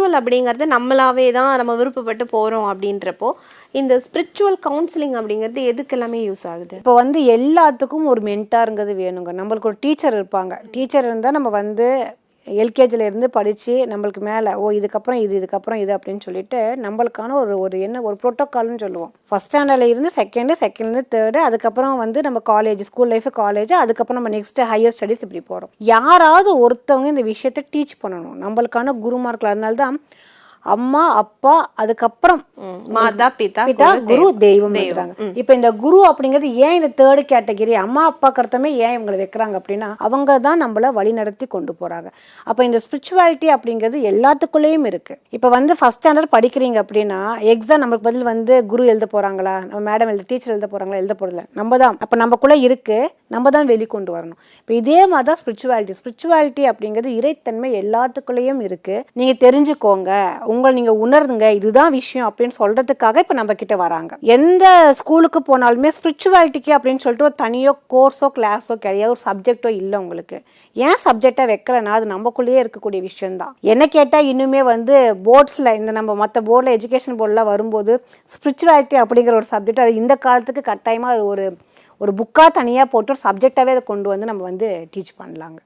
Spiritual அப்படிங்கிறது நம்மளாவே தான் நம்ம விருப்பப்பட்டு போகிறோம் அப்படின்றப்போ இந்த ஸ்பிரிச்சுவல் கவுன்சிலிங் அப்படிங்கிறது எதுக்கு எல்லாமே யூஸ் ஆகுது? இப்போ வந்து எல்லாத்துக்கும் ஒரு மென்டாருங்கிறது வேணுங்க. நம்மளுக்கு ஒரு டீச்சர் இருப்பாங்க. டீச்சர் இருந்தால் நம்ம வந்து எல்கேஜில இருந்து படித்து நம்மளுக்கு மேலே இதுக்கப்புறம் இதுக்கப்புறம் இது அப்படின்னு சொல்லிட்டு நம்மளுக்கான ஒரு ப்ரோட்டோக்கால்னு சொல்லுவோம். ஃபஸ்ட் ஸ்டாண்டர்டில் இருந்து செகண்ட்லேருந்து தேர்டு, அதுக்கப்புறம் வந்து நம்ம காலேஜ், ஸ்கூல் லைஃப், காலேஜ், அதுக்கப்புறம் நம்ம நெக்ஸ்ட் ஹையர் ஸ்டடீஸ் இப்படி போகிறோம். யாராவது ஒருத்தவங்க இந்த விஷயத்தை டீச் பண்ணணும், நம்மளுக்கான குருமார்கள். அதனால தான் அம்மா, அப்பா, அதுக்கப்புறம் மாதா, பிதா, குரு, தெய்வம் வைக்கிறாங்க. இப்ப இந்த குரு அப்படிங்கிறது ஏன் இந்த தேர்ட் கேட்டகரி அம்மா அப்பா கருத்தமே ஏன் இவங்களை வைக்கிறாங்க அப்படின்னா அவங்க தான் நம்மள வழி நடத்தி கொண்டு போறாங்க. அப்ப இந்த ஸ்பிரிச்சுவாலிட்டி அப்படிங்கிறது எல்லாத்துக்குள்ளேயும் இருக்கு. இப்ப வந்து ஃபர்ஸ்ட் ஸ்டாண்டர்ட் படிக்கிறீங்க அப்படின்னா எக்ஸாம் நமக்கு பதில் வந்து குரு எழுத போறாங்களா, நம்ம மேடம் டீச்சர் எழுத போறாங்களா, எழுத போறதில்ல, நம்ம தான். அப்ப நமக்குள்ள இருக்கு, நம்ம தான் வெளிக்கொண்டு வரணும். இப்போ இதே மாதிரி தான் ஸ்பிரிச்சுவாலிட்டி அப்படிங்கிறது இறைத்தன்மை எல்லாத்துக்குள்ளேயும் இருக்கு. நீங்க தெரிஞ்சுக்கோங்க, நீங்க உணர்ந்துங்க, இதுதான் விஷயம் அப்படின்னு சொல்றதுக்காக இப்ப நம்ம கிட்ட வராங்க. எந்த ஸ்கூலுக்கு போனாலுமே ஸ்பிரிச்சுவாலிட்டிக்கு அப்படின்னு சொல்லிட்டு ஒரு தனியோ கோர்ஸோ கிளாஸோ கிடையாது, ஒரு சப்ஜெக்டோ இல்லை உங்களுக்கு. ஏன் சப்ஜெக்டா வைக்கலன்னா அது நமக்குள்ளேயே இருக்கக்கூடிய விஷயம் தான். என்ன கேட்டா இன்னுமே வந்து போர்ட்ஸ்ல இந்த நம்ம மற்ற போர்டில் எஜுகேஷன் போர்டில் வரும்போது ஸ்பிரிச்சுவாலிட்டி அப்படிங்கிற ஒரு சப்ஜெக்ட் அது இந்த காலத்துக்கு கட்டாயமா ஒரு புக்கா தனியா போட்டு ஒரு சப்ஜெக்டாவே அதை கொண்டு வந்து நம்ம வந்து டீச் பண்ணலாங்க.